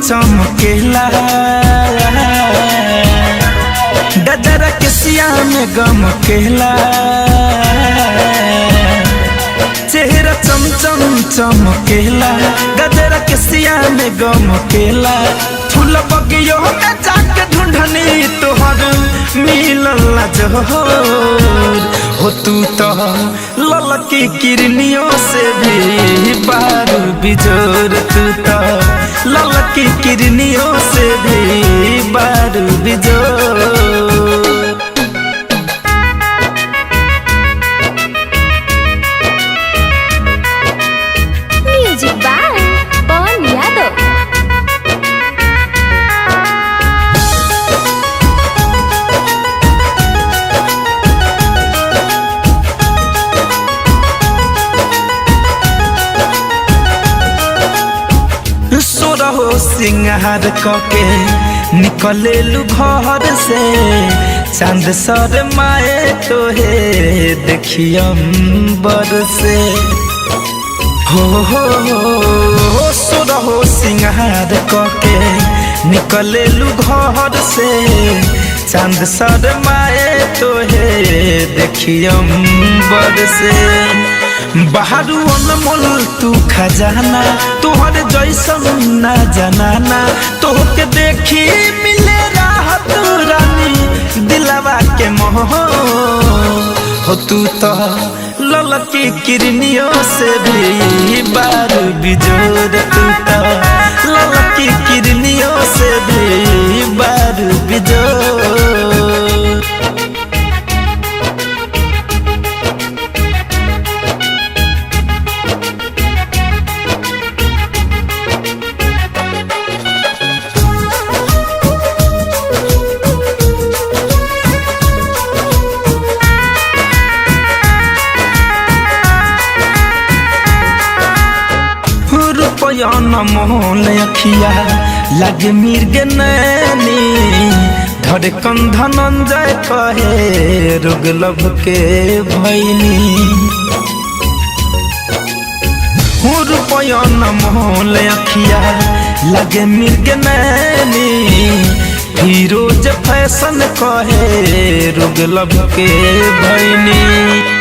चमकेला गजरा के सिया में गम केला चेहरा चमचम चमकेला गजरा के सिया में गम केला फूल बगियो में जाके ढूंढनी तोहर मिलल जोहर हो तू तो ललकी किरनियों से भी बारू बिजोर तू तो ललकी किरनियों से भी बारू बिजोर हो सिंगार कके निकलेलू घर से चांद सर माए तोहे देखियम बरसे हो सोर हो सिंगार कके निकलेलू घर से चांद सर माए तोहे देखियम बरसे बाहर अनमोल तू खजाना तोहर जैसन ना जनाना तोहके देखी मिले राहत रानी दिलवा के मोह हो तू तो ललकी किरनियों से भी बारू बिजोर तू तो ललकी किरनियों से भी बारू बिजोर मोहन अखिया लगे मिर्ग नैनी धड़कन धनंजय कहे रोग लब के भैनी रुपयन मोहन अखिया लगे मिर्ग नैनी फिरोज फैशन कहे रोग लब के भैनी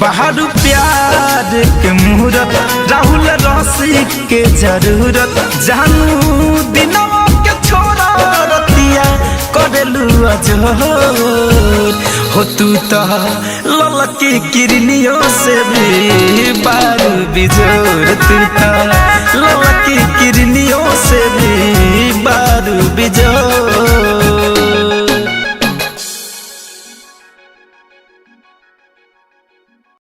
बाहर प्यार के मुहूर्त राहुल रसिक के जरूरत जानू दिनों के छोरा रतिया करेलू अजोर हो तू तो ललकी किरनियों से भी बारू बिजोर तू तो ललकी किरनियों से भी बारू बिजोर।